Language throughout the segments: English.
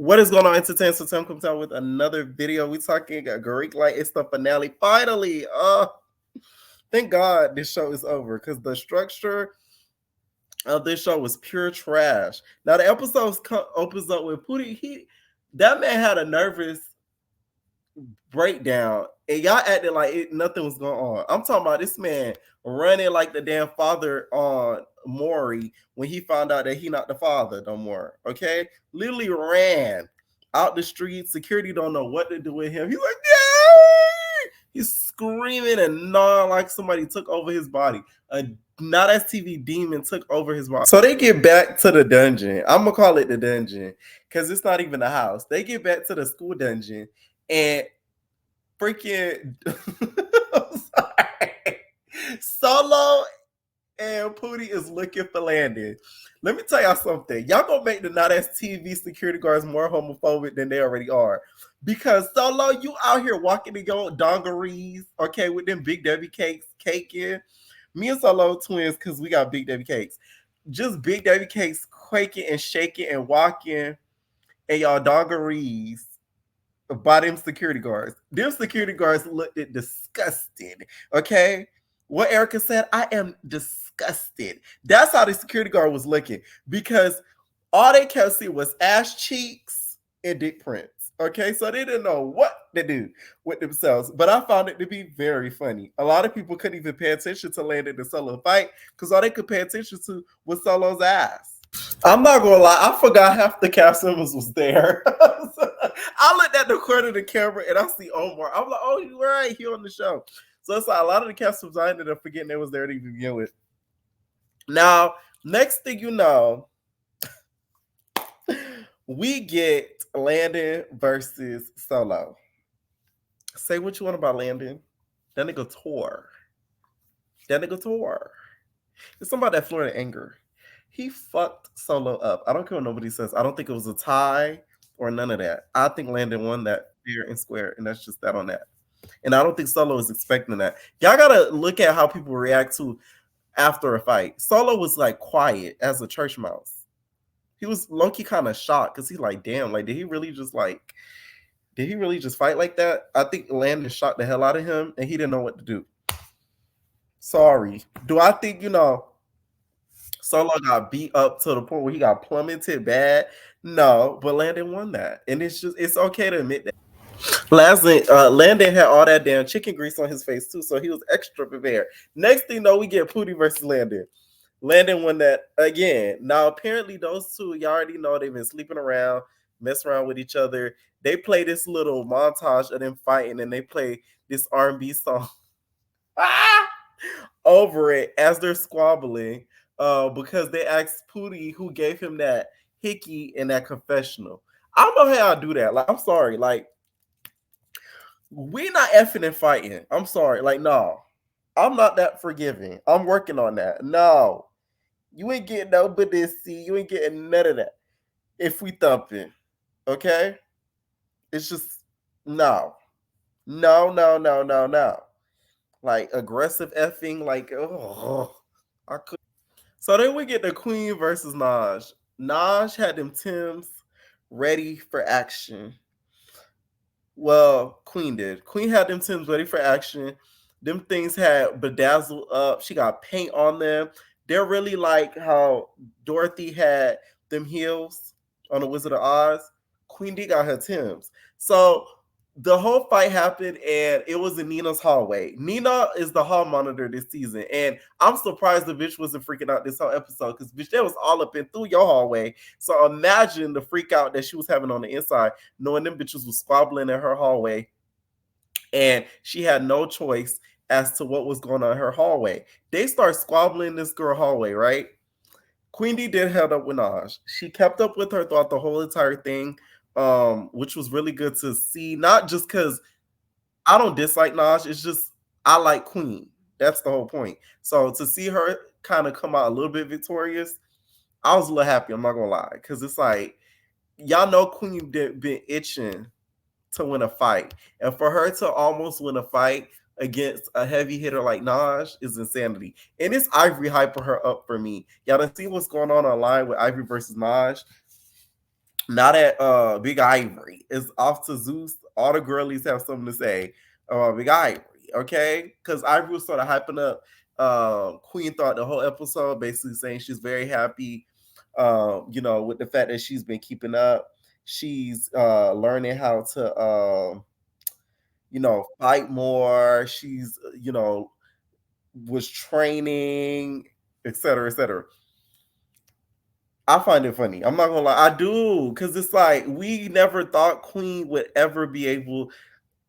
What is going on, Entertainment? So Tim comes out with another video. We talking a Greek light. It's the finale. Finally. Thank God this show is over because the structure of this show was pure trash. Now the episode opens up with Pootie. That man had a nervous breakdown, and y'all acted like nothing was going on. I'm talking about this man running like the damn father on Maury when he found out that he not the father no more. Okay, literally ran out the street. Security don't know what to do with him. He's like, yeah! He's screaming and gnawing like somebody took over his body. A not as TV demon took over his body. So they get back to the dungeon. I'm gonna call it the dungeon because it's not even a house. They get back to the school dungeon and freaking Solo and Pootie is looking for Landon. Let me tell y'all something. Y'all gonna make the not as TV security guards more homophobic than they already are. Because Solo, you out here walking in your dungarees, okay, with them Big W cakes, caking. Me and Solo twins, because we got Big W cakes. Just Big W cakes quaking and shaking and walking in y'all dungarees by them security guards. Them security guards looked disgusted. Okay. What Erica said, I am disgusted. That's how the security guard was looking because all they kept seeing was ass cheeks and dick prints. Okay, so they didn't know what to do with themselves. But I found it to be very funny. A lot of people couldn't even pay attention to Landon and Solo fight because all they could pay attention to was Solo's ass. I'm not gonna lie, I forgot half the cast members was there. I looked at the corner of the camera and I see Omar. I'm like, oh, you're right, he on the show. So it's like a lot of the cast members I ended up forgetting they was there to begin with. Now, next thing you know, we get Landon versus Solo. Say what you want about Landon. That nigga tore. It's somebody that Florida anger. He fucked Solo up. I don't care what nobody says. I don't think it was a tie or none of that. I think Landon won that fair and square, and that's just that on that. And I don't think Solo is expecting that. Y'all gotta look at how people react to after a fight. Solo was like quiet as a church mouse. He was low-key kind of shocked because he's like, damn, like, did he really just fight like that? I think Landon shocked the hell out of him and he didn't know what to do. Sorry. Do I think, Solo got beat up to the point where he got plummeted bad? No, but Landon won that. And it's okay to admit that. Landon had all that damn chicken grease on his face too, so he was extra prepared. Next thing we get Pootie versus Landon. Landon won that again. Now, apparently, those two, you already know they've been sleeping around, messing around with each other. They play this little montage of them fighting, and they play this R&B song over it as they're squabbling because they asked Pootie who gave him that hickey in that confessional. I don't know how I do that. Like, I'm sorry. Like, we not effing and fighting. I'm sorry. Like, no. I'm not that forgiving. I'm working on that. No. You ain't getting no Badissi. You ain't getting none of that. If we thumping. Okay? It's just no. No. Like aggressive effing, like, oh, I could. So then we get the Queen versus Naj. Naj had them Tims ready for action. Well, Queen did. Queen had them Tims ready for action. Them things had bedazzled up. She got paint on them. They're really like how Dorothy had them heels on the Wizard of Oz. Queen D got her Tims. So the whole fight happened, and it was in Nina's hallway. Nina is the hall monitor this season, and I'm surprised the bitch wasn't freaking out this whole episode because bitch, that was all up and through your hallway. So imagine the freak out that she was having on the inside, knowing them bitches was squabbling in her hallway, and she had no choice as to what was going on in her hallway. They start squabbling in this girl hallway, right? Queen D did head up with Naj. She kept up with her throughout the whole entire thing, which was really good to see. Not just because I don't dislike Naj, it's just I like Queen. That's the whole point. So to see her kind of come out a little bit victorious, I was a little happy. I'm not gonna lie, because it's like y'all know Queen been itching to win a fight, and for her to almost win a fight against a heavy hitter like Naj is insanity. And it's Ivory hyping her up for me. Y'all done see what's going on online with Ivory versus Naj. Now that Big Ivory is off to Zeus, all the girlies have something to say about Big Ivory, okay? Because Ivory was sort of hyping up Queen throughout the whole episode, basically saying she's very happy, with the fact that she's been keeping up. She's learning how to, fight more. She's, was training, etc., etc. I find it funny. I'm not gonna lie, I do, because it's like we never thought Queen would ever be able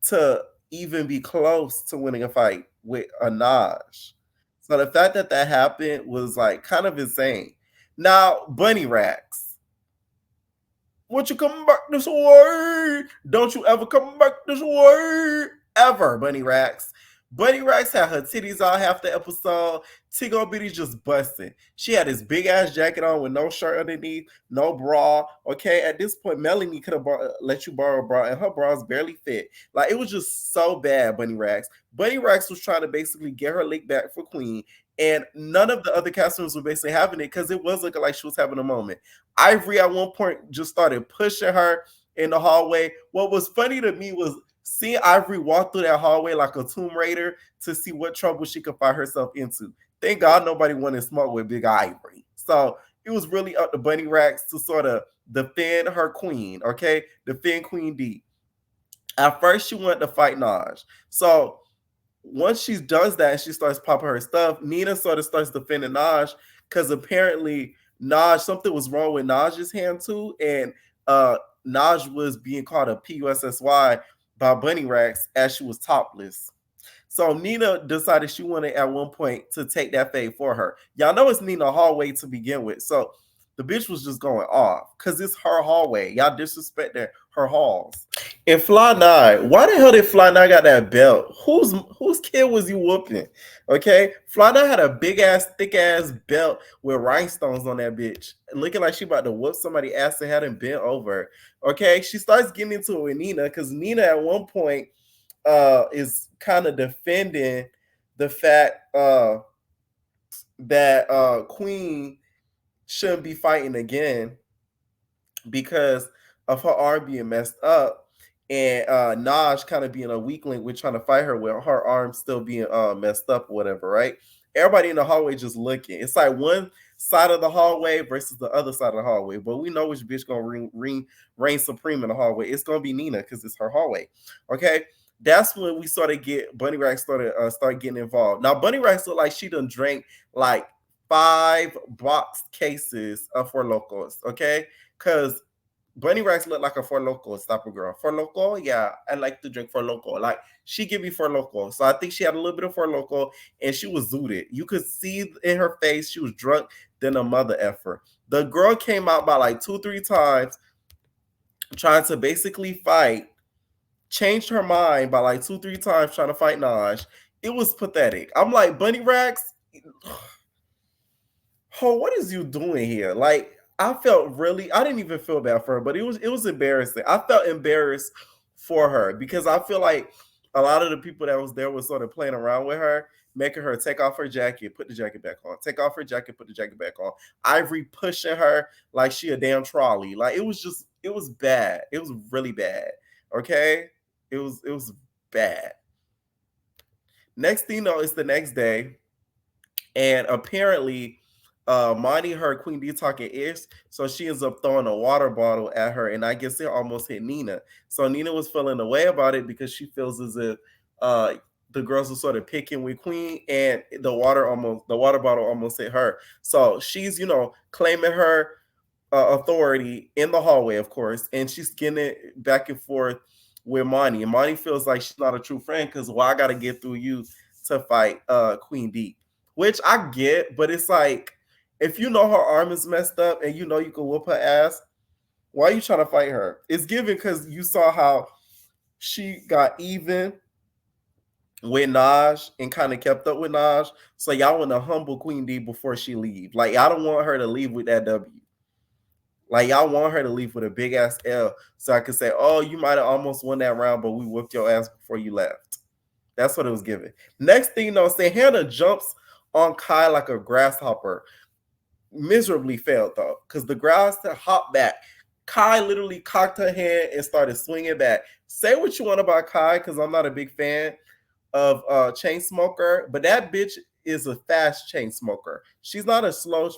to even be close to winning a fight with a Naj. So the fact that that happened was like kind of insane. Now, Bunny Racks, won't you come back this way? Don't you ever come back this way? Ever, Bunny Rax. Bunny Rax had her titties out half the episode. Tigo Bitty just busting. She had this big ass jacket on with no shirt underneath, no bra. Okay, at this point, Melanie could have let you borrow a bra, and her bras barely fit. Like, it was just so bad, Bunny Rax. Bunny Rax was trying to basically get her lick back for Queen, and none of the other cast members were basically having it because it was looking like she was having a moment. Ivory at one point just started pushing her in the hallway. What was funny to me was seeing Ivory walk through that hallway like a Tomb Raider to see what trouble she could find herself into. Thank God nobody wanted smoke with Big Ivory. So it was really up to Bunny Racks to sort of defend her queen, okay? Defend Queen D. At first, she wanted to fight Naj. So once she does that and she starts popping her stuff, Nina sort of starts defending Naj because apparently Naj, something was wrong with Naj's hand too, and Naj was being called a PUSSY by Bunny Racks as she was topless. So Nina decided she wanted at one point to take that fade for her. Y'all know it's Nina hallway to begin with. So the bitch was just going off because it's her hallway. Y'all disrespecting her halls. And Fly Nine, why the hell did Fly Nine got that belt? Whose kid was you whooping? Okay, Fly Nine had a big ass, thick ass belt with rhinestones on that bitch, looking like she about to whoop somebody ass and hadn't bent over. Okay, she starts getting into it with Nina because Nina at one point is kind of defending the fact that Queen shouldn't be fighting again because of her arm being messed up, and Naj kind of being a weakling with trying to fight her with her arm still being messed up or whatever, right? Everybody in the hallway just looking. It's like one side of the hallway versus the other side of the hallway, but we know which bitch gonna reign supreme in the hallway. It's gonna be Nina because it's her hallway. Okay, that's when we started get Bunny Rax start getting involved. Now Bunny Rax looked like she done drank like 5 box cases of Four Locos, okay? Because Bunny Rax looked like a Four Loco type of girl. Four Loco, yeah, I like to drink Four Loco. Like, she give me Four Loco. So I think she had a little bit of Four Loco, and she was zooted. You could see in her face she was drunk than a mother effer. The girl came out by like 2-3 times trying to basically fight, changed her mind by like 2-3 times trying to fight Naj. It was pathetic. I'm like, Bunny Rax, oh, what is you doing here? Like, I didn't even feel bad for her, but it was embarrassing. I felt embarrassed for her because I feel like a lot of the people that was there was sort of playing around with her, making her take off her jacket, put the jacket back on, take off her jacket, put the jacket back on. Ivory pushing her like she a damn trolley. Like, it was bad. It was really bad. Okay? It was bad. Next thing you know, it's the next day, and apparently Monty heard Queen D talking ish, so she ends up throwing a water bottle at her, and I guess it almost hit Nina. So Nina was feeling a way about it because she feels as if the girls were sort of picking with Queen, and the water bottle almost hit her. So she's claiming her authority in the hallway, of course, and she's getting it back and forth with Monty, and Monty feels like she's not a true friend because I got to get through you to fight Queen D, which I get, but it's like, if you know her arm is messed up and you know you can whoop her ass, why are you trying to fight her? It's given because you saw how she got even with Naj and kind of kept up with Naj. So y'all want to humble Queen D before she leave. Like, y'all don't want her to leave with that W. Like, y'all want her to leave with a big ass L so I could say, oh, you might have almost won that round, but we whooped your ass before you left. That's what it was given. Next thing you know, Hannah jumps on Kai like a grasshopper. Miserably failed though, because the grass to hop back. Kai literally cocked her head and started swinging back. Say what you want about Kai, because I'm not a big fan of Chainsmoker, but that bitch is a fast chain smoker. She's not a slow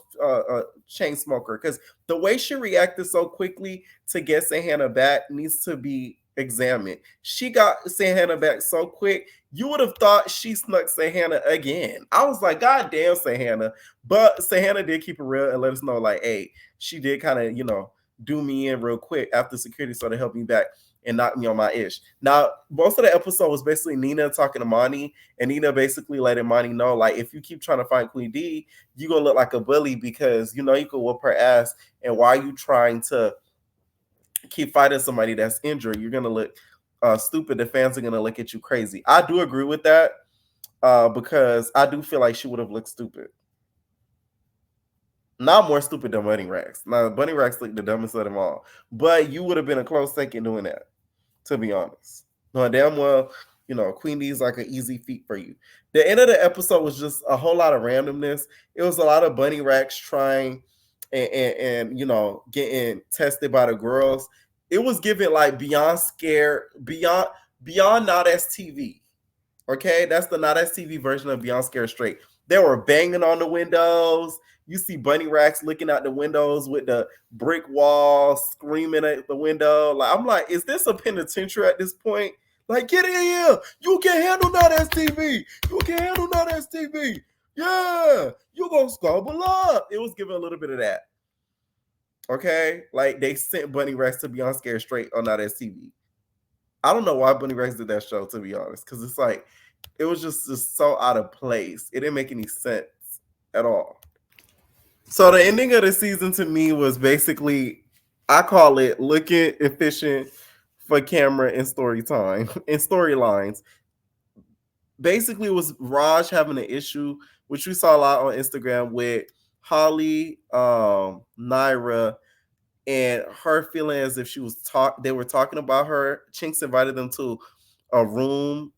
chain smoker, because the way she reacted so quickly to get Sahana back needs to be examined. She got Sahana back so quick, you would have thought she snuck Sahana again. I was like, God damn, Sahana. But Sahana did keep it real and let us know, like, hey, she did kind of, do me in real quick after security started helping me back and knocked me on my ish. Now, most of the episode was basically Nina talking to Monty, and Nina basically letting Monty know, like, if you keep trying to find Queen D, you're going to look like a bully because, you could whoop her ass. And why are you trying to keep fighting somebody that's injured? You're going to look stupid. The fans are going to look at you crazy. I do agree with that because I do feel like she would have looked stupid. Not more stupid than Bunny Rex. Now, Bunny Rex looked the dumbest of them all. But you would have been a close second doing that, to be honest. No, damn well, Queen D's like an easy feat for you. The end of the episode was just a whole lot of randomness. It was a lot of Bunny Rex trying and getting tested by the girls. It was given like beyond scare, beyond not STV. Okay, that's the not STV version of Beyond Scared Straight. They were banging on the windows. You see Bunny Racks looking out the windows with the brick wall, screaming at the window. Like, I'm like, is this a penitentiary at this point? Like, get in here. You can handle not STV. You can handle not STV. Yeah, you gonna stumble up. It was giving a little bit of that. Okay, like they sent Bunny Rex to Beyond Scared Straight on not STV. I don't know why Bunny Rex did that show, to be honest, because it's like it was just so out of place. It didn't make any sense at all. So the ending of the season to me was basically, I call it looking efficient for camera and story time and storylines. Basically, it was Raj having an issue, which we saw a lot on Instagram with Holly, Naira, and her feeling as if they were talking about her. Chinks invited them to a room,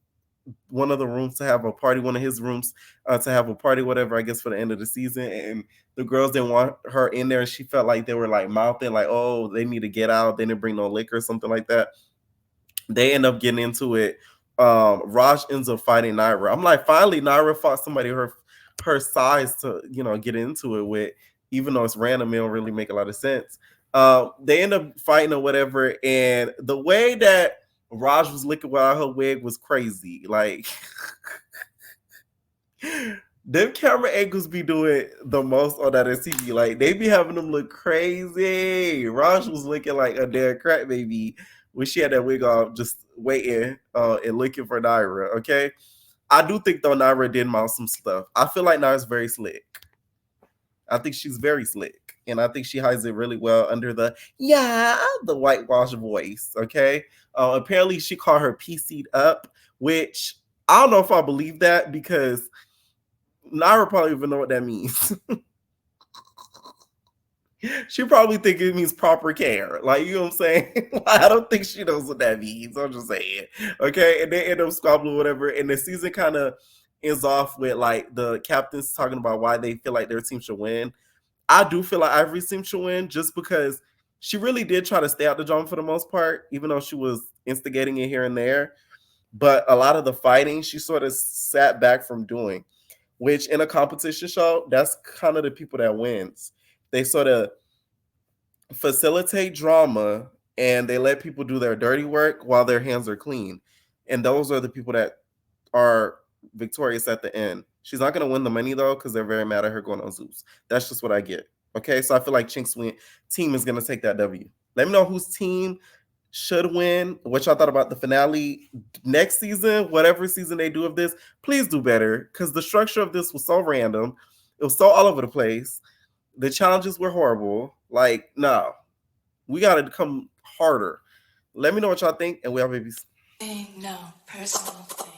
one of the rooms to have a party, one of his rooms to have a party, whatever, I guess, for the end of the season. And the girls didn't want her in there. She felt like they were like mouthing like, oh, they need to get out. They didn't bring no liquor or something like that. They end up getting into it. Raj ends up fighting Naira. I'm like, finally, Naira fought somebody her size to, get into it with, even though it's random, it don't really make a lot of sense. They end up fighting or whatever. And the way that Raj was looking without her wig was crazy. Like, them camera angles be doing the most on that TV. Like, they be having them look crazy. Raj was looking like a damn crack baby when she had that wig off, just waiting and looking for Naira. Okay, I do think though Naira did mount some stuff. I feel like Naira's very slick. I think she's very slick, and I think she hides it really well under the whitewash voice. Okay, apparently she called her PC'd up, which I don't know if I believe that because Naira probably even know what that means. She probably think it means proper care. Like, you know what I'm saying? I don't think she knows what that means. I'm just saying. Okay, and they end up squabbling whatever, and the season kind of ends off with like the captains talking about why they feel like their team should win. I do feel like Ivory's team should win just because she really did try to stay out the drama for the most part, even though she was instigating it here and there. But a lot of the fighting she sort of sat back from doing, which in a competition show, that's kind of the people that wins. They sort of facilitate drama and they let people do their dirty work while their hands are clean. And those are the people that are victorious at the end. She's not going to win the money though because they're very mad at her going on Zeus. That's just what I get. Okay, so I feel like Chink's team is going to take that W. Let me know whose team should win, what y'all thought about the finale next season, whatever season they do of this. Please do better because the structure of this was so random. It was so all over the place. The challenges were horrible. Like, no, we got to come harder. Let me know what y'all think, and we have babies. No personal thing.